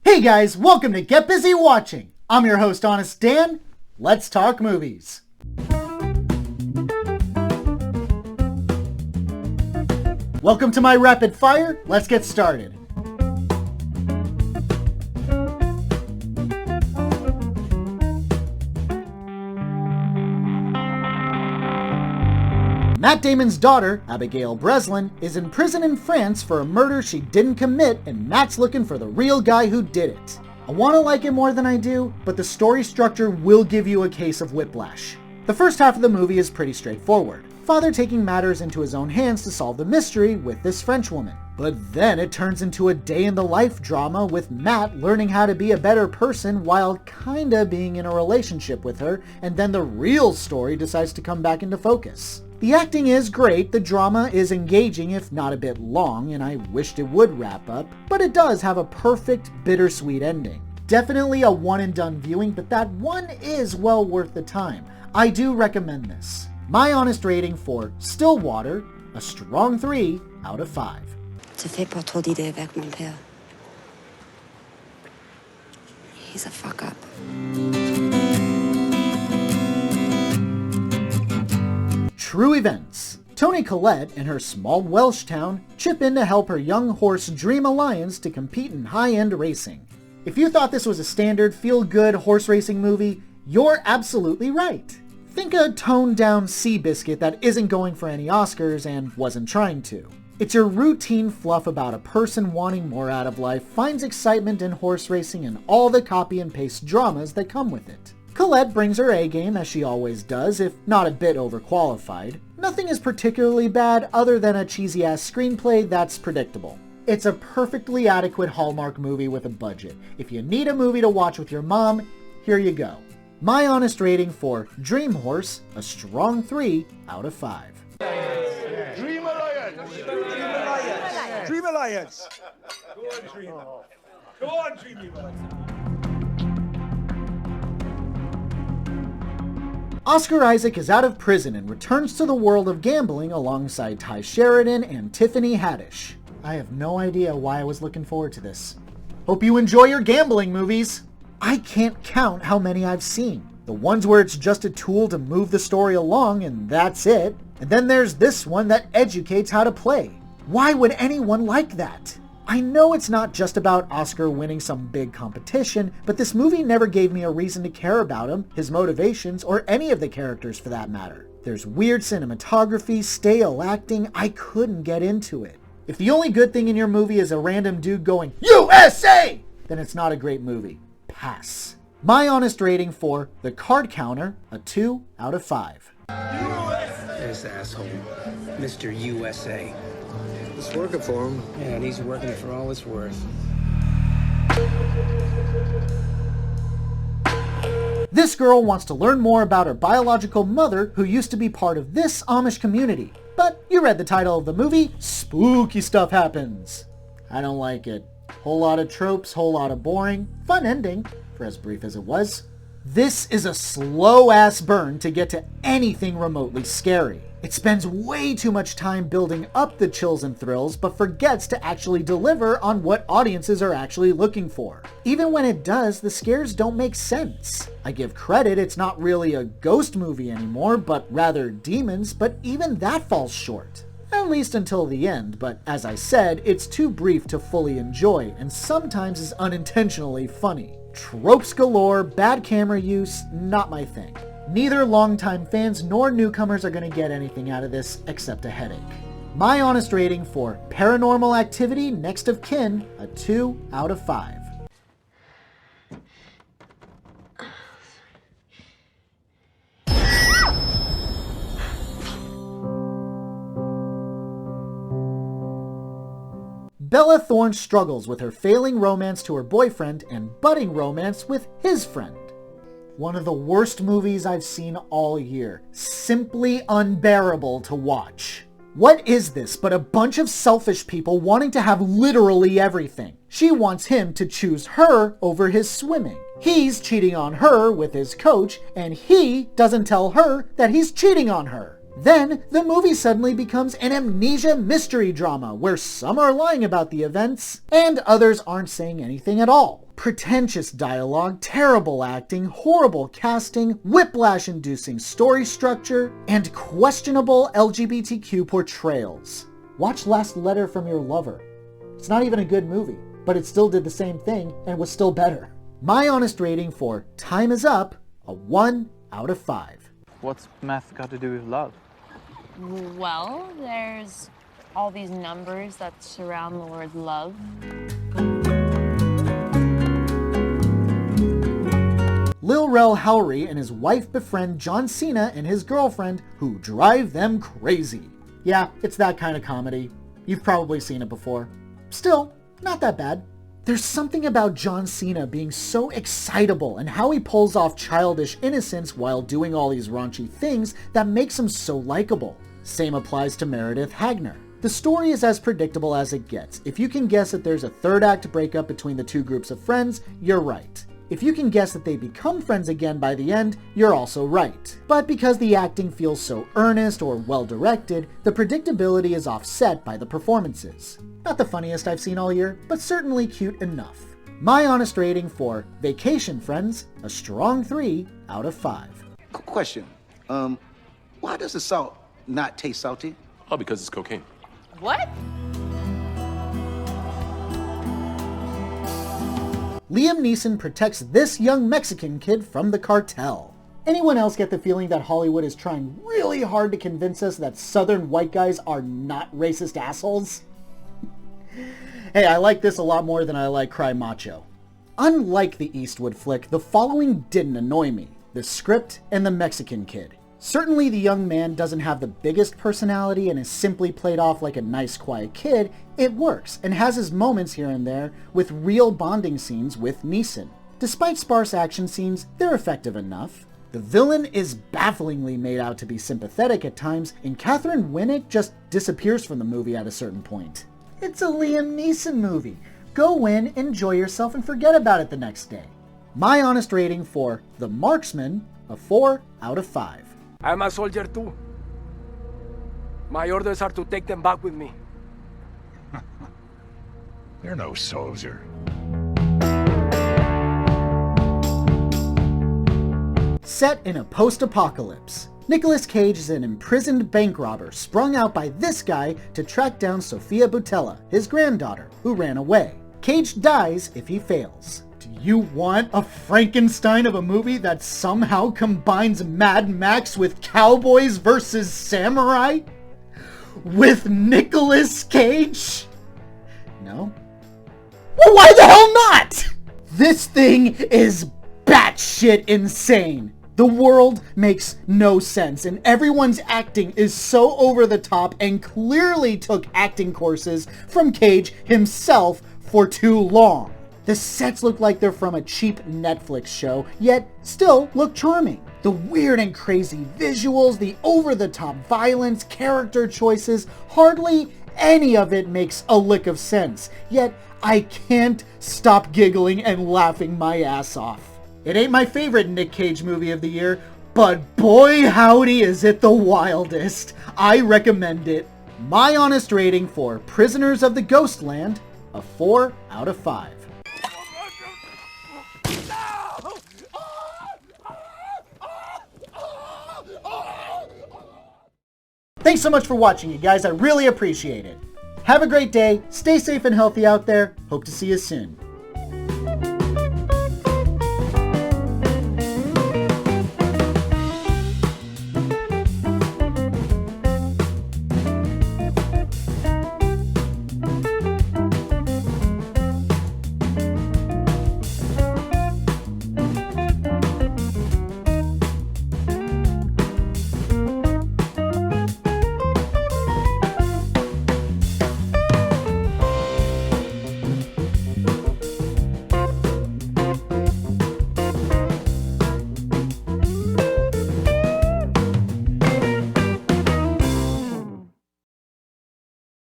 Hey guys, welcome to Get Busy Watching. I'm your host, Honest Dan. Let's talk movies. Welcome to my rapid fire. Let's get started. Matt Damon's daughter, Abigail Breslin, is in prison in France for a murder she didn't commit, and Matt's looking for the real guy who did it. I want to like it more than I do, but the story structure will give you a case of whiplash. The first half of the movie is pretty straightforward. Father taking matters into his own hands to solve the mystery with this French woman. But then it turns into a day-in-the-life drama with Matt learning how to be a better person while kinda being in a relationship with her, and then the real story decides to come back into focus. The acting is great, the drama is engaging if not a bit long, and I wished it would wrap up, but it does have a perfect, bittersweet ending. Definitely a one and done viewing, but that one is well worth the time. I do recommend this. My honest rating for Stillwater, a strong 3 out of 5. Tu fais pas trop d'idées avec mon père. He's a fuck up. True events. Toni Collette and her small Welsh town chip in to help her young horse Dream Alliance to compete in high-end racing. If you thought this was a standard feel-good horse racing movie, you're absolutely right. Think a toned-down Seabiscuit that isn't going for any Oscars and wasn't trying to. It's your routine fluff about a person wanting more out of life, finds excitement in horse racing, and all the copy and paste dramas that come with it. Collette brings her A-game as she always does, if not a bit overqualified. Nothing is particularly bad other than a cheesy-ass screenplay that's predictable. It's a perfectly adequate Hallmark movie with a budget. If you need a movie to watch with your mom, here you go. My honest rating for Dream Horse, a strong 3 out of 5. Dream Alliance! Dream Alliance! Dream Alliance! Go on, Dream. Go on, Dream Alliance. Oscar Isaac is out of prison and returns to the world of gambling alongside Ty Sheridan and Tiffany Haddish. I have no idea why I was looking forward to this. Hope you enjoy your gambling movies. I can't count how many I've seen. The ones where it's just a tool to move the story along and that's it. And then there's this one that educates how to play. Why would anyone like that? I know it's not just about Oscar winning some big competition, but this movie never gave me a reason to care about him, his motivations, or any of the characters for that matter. There's weird cinematography, stale acting, I couldn't get into it. If the only good thing in your movie is a random dude going, USA! Then it's not a great movie. Pass. My honest rating for The Card Counter, a 2 out of 5. This asshole, Mr. USA. It's working for him. Yeah, and he's working for all it's worth. This girl wants to learn more about her biological mother who used to be part of this Amish community. But you read the title of the movie, spooky stuff happens. I don't like it. Whole lot of tropes, whole lot of boring. Fun ending, for as brief as it was. This is a slow-ass burn to get to anything remotely scary. It spends way too much time building up the chills and thrills, but forgets to actually deliver on what audiences are actually looking for. Even when it does, the scares don't make sense. I give credit, it's not really a ghost movie anymore, but rather demons, but even that falls short. At least until the end, but as I said, it's too brief to fully enjoy, and sometimes is unintentionally funny. Tropes galore, bad camera use, not my thing. Neither longtime fans nor newcomers are going to get anything out of this except a headache. My honest rating for Paranormal Activity Next of Kin, a 2 out of 5. Bella Thorne struggles with her failing romance to her boyfriend and budding romance with his friend. One of the worst movies I've seen all year. Simply unbearable to watch. What is this but a bunch of selfish people wanting to have literally everything? She wants him to choose her over his swimming. He's cheating on her with his coach, and he doesn't tell her that he's cheating on her. Then, the movie suddenly becomes an amnesia mystery drama where some are lying about the events and others aren't saying anything at all. Pretentious dialogue, terrible acting, horrible casting, whiplash-inducing story structure, and questionable LGBTQ portrayals. Watch Last Letter from Your Lover. It's not even a good movie, but it still did the same thing and was still better. My honest rating for Time Is Up, a 1 out of 5. What's math got to do with love? Well, there's all these numbers that surround the word love. Lil Rel Howery and his wife befriend John Cena and his girlfriend who drive them crazy. Yeah, it's that kind of comedy. You've probably seen it before. Still, not that bad. There's something about John Cena being so excitable and how he pulls off childish innocence while doing all these raunchy things that makes him so likable. Same applies to Meredith Hagner. The story is as predictable as it gets. If you can guess that there's a third act breakup between the two groups of friends, you're right. If you can guess that they become friends again by the end, you're also right. But because the acting feels so earnest or well-directed, the predictability is offset by the performances. Not the funniest I've seen all year, but certainly cute enough. My honest rating for Vacation Friends, a strong 3 out of 5. Question. Why does the salt not taste salty? Oh, because it's cocaine. What? Liam Neeson protects this young Mexican kid from the cartel. Anyone else get the feeling that Hollywood is trying really hard to convince us that Southern white guys are not racist assholes? Hey, I like this a lot more than I like Cry Macho. Unlike the Eastwood flick, the following didn't annoy me: the script and the Mexican kid. Certainly the young man doesn't have the biggest personality and is simply played off like a nice, quiet kid. It works, and has his moments here and there with real bonding scenes with Neeson. Despite sparse action scenes, they're effective enough. The villain is bafflingly made out to be sympathetic at times, and Catherine Winnick just disappears from the movie at a certain point. It's a Liam Neeson movie. Go in, enjoy yourself, and forget about it the next day. My honest rating for The Marksman, a 4 out of 5. I'm a soldier too. My orders are to take them back with me. You're no soldier. Set in a post-apocalypse, Nicolas Cage is an imprisoned bank robber sprung out by this guy to track down Sofia Boutella, his granddaughter, who ran away. Cage dies if he fails. Do you want a Frankenstein of a movie that somehow combines Mad Max with cowboys versus samurai? With Nicolas Cage? No? Well, why the hell not? This thing is batshit insane. The world makes no sense, and everyone's acting is so over the top and clearly took acting courses from Cage himself for too long. The sets look like they're from a cheap Netflix show, yet still look charming. The weird and crazy visuals, the over-the-top violence, character choices, hardly any of it makes a lick of sense. Yet I can't stop giggling and laughing my ass off. It ain't my favorite Nick Cage movie of the year, but boy howdy is it the wildest. I recommend it. My honest rating for Prisoners of the Ghostland, a 4 out of 5. Thanks so much for watching, you guys. I really appreciate it. Have a great day. Stay safe and healthy out there. Hope to see you soon.